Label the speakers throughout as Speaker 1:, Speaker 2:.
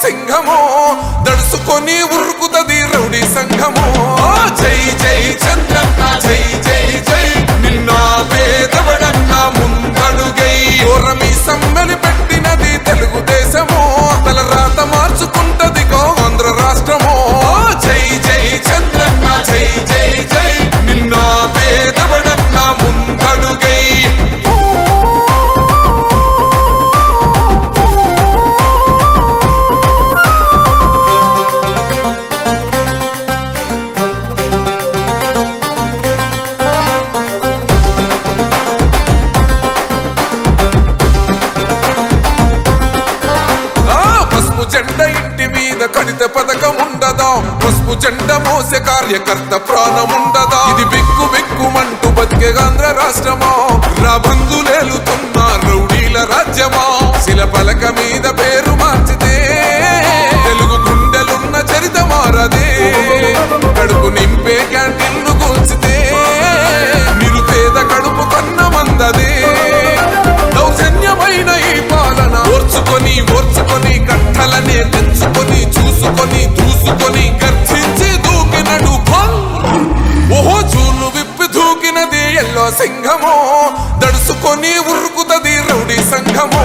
Speaker 1: సింహమో దడుసుకొని ఉరుకుతది rowdy సంఘమో జై జై చంద్రన్న జై జై జై నిన్న పేదవడన్న ముందడుగై ఓరమి సమ్మెలి పెట్టినది తెలుగుదేశమో తల రాత మార్చుకుంటది ఆంధ్ర రాష్ట్రమో జై జై చంద్రన్న జై జై జై నిన్న పేదవడన్న ముందడుగై జెండ ఇంటి మీద కడిత పథకం ఉండదా పసుపు జెండ మోసే కార్యకర్త ప్రాణముండదా ఇది బిక్కు బిక్కుమంటూ బతికే ఆంధ్ర రాష్ట్రమా రాబందులేలుతున్న రౌడీల రాజ్యమా శిల పలక మీద పేరు మార్చితే తెలుగు గుండెలున్న చరిత మారదే కడుపు నింపే క్యాంటీన్లు కూల్చితే నిరుపేద కడుపు కన్న మందదే దౌర్జన్యమైన ఈ పాలన ఓర్చుకొని కట్టలనే తెచ్చుకొని చూసుకొని దూసుకొని గర్జించి దూకినడు ఓహో చూలు విప్పి దూకినది ఎల్లో సింహమో దడుసుకొని ఉరుకుతది రౌడీ సంఘమో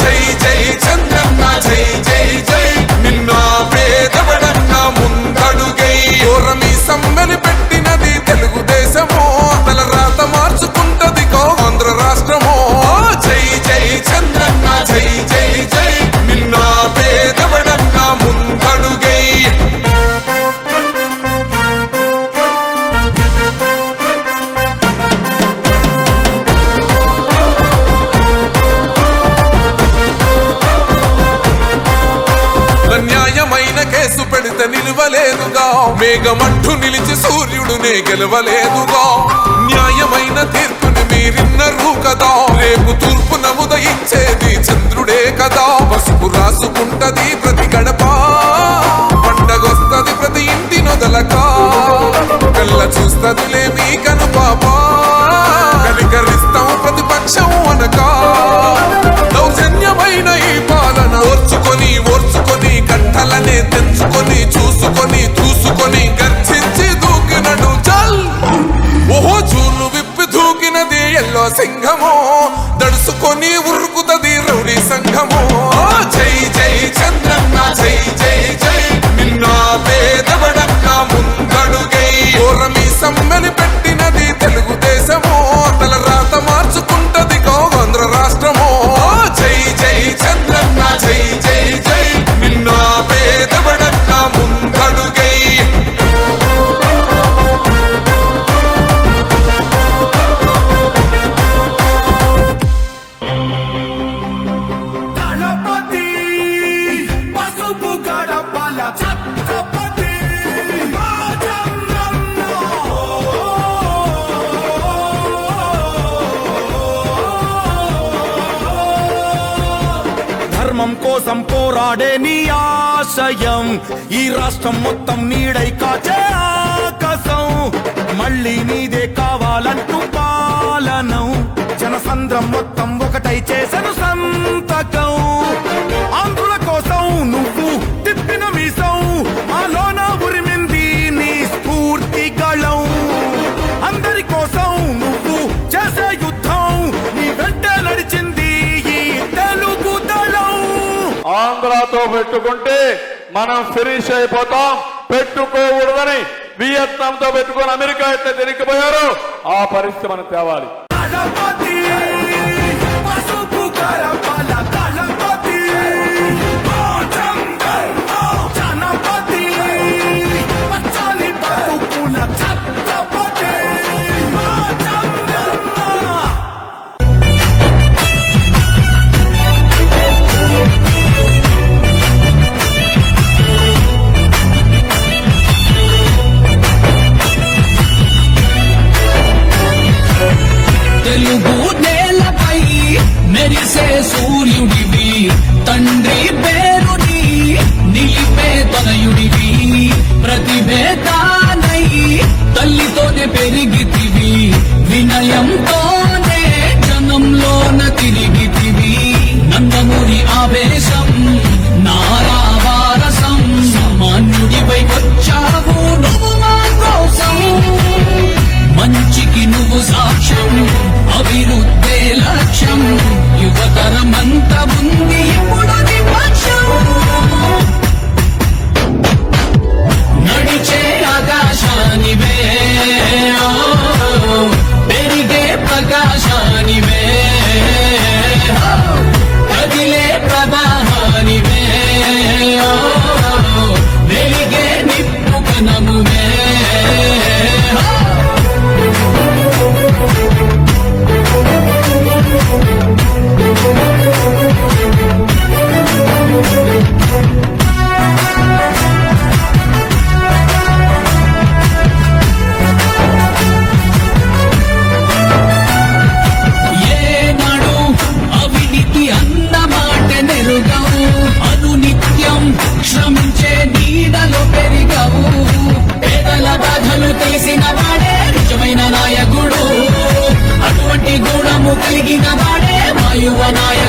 Speaker 1: జై జై చంద్రన్న జై జై జై నిన్న పేదవడన్న ముందడుగై ఓరమి సమ్మెలి పెట్టినది తెలుగుదేశమో తల రాత మార్చుకుంటది ఆంధ్ర రాష్ట్రమో జై జై చంద్రన్న జై జై జై నిన్న పేదవడన్న ముందడుగై న్యాయమైన కేసు పెడితే నిలవలేదుగా మేఘమంటూ నిలిచి సూర్యుడునే గెలవలేదుగా న్యాయమైన తీర్పుని మీరిన్నరు కదా రేపు తూర్పు నముదయించేది చంద్రుడే కదా పసుపు రాసుకుంటది ప్రతి గడప పండగొస్తది ప్రతి ఇంటి నొదలక కళ్ళ చూస్తదిలే మీ కనుపాప కనికరిస్తాం ప్రతిపక్షం అనక దౌర్జన్యమైన ఈ పాలన ఓర్చుకొని కట్టలనే తెంచుకొని చూసుకొని దూసుకొని గర్జించి దూకినడు చల్ ఓహో చూలు విప్పి దూకినది ఎల్లో సింహమో దడుసుకొని ఉరుకుతది రౌడీ సంఘమో జై జై చంద్రన్న జై జై జై నిన్న పేదవడన్న ముందడుగై ఓరమి సమ్మెలి పెట్టినది తెలుగుదేశమో తల రాత మార్చుకుంటది ఆంధ్ర రాష్ట్రమో జై జై చంద్రన్న జై జై జై నిన్న పేదవడన్న ముందడుగై
Speaker 2: ధర్మం కోసం పోరాడే నీ ఆశయం ఈ రాష్ట్రం మొత్తం నీడై కాచే ఆకాశం మళ్ళీ నీదే కావాలంటూ పాలనం జనసంద్రం మొత్తం ఒకటై చేసను సంతకం ఆంధ్రుల కోసం నువ్వు తిప్పిన మీసం ఆలోన ఉరిమింది నీ స్ఫూర్తి గళం అందరి కోసం నువ్వు చేసే యుద్ధం నీ వెంట నడిచింది ఈ తెలుగు దళం
Speaker 3: ఆంధ్రతో పెట్టుకుంటే మనం ఫినిష్ అయిపోతాం పెట్టుకోకూడదని వియత్నాంతో పెట్టుకొని అమెరికా అయితే తిరిగిపోయారు ఆ పరిస్థితి మనం తేవాలి
Speaker 4: తెలుగు నేలపై మెరిసే సూర్యుడివి తండ్రి పేరుని నిలిపే తనయుడివి ప్రతిభేదానై తల్లితోనే పెరిగితివి వినయంతోనే జనంలోన తిరిగితివి నందమూరి ఆవేశం నారావ కలిగిన వాడే మా యువ నాయకుడు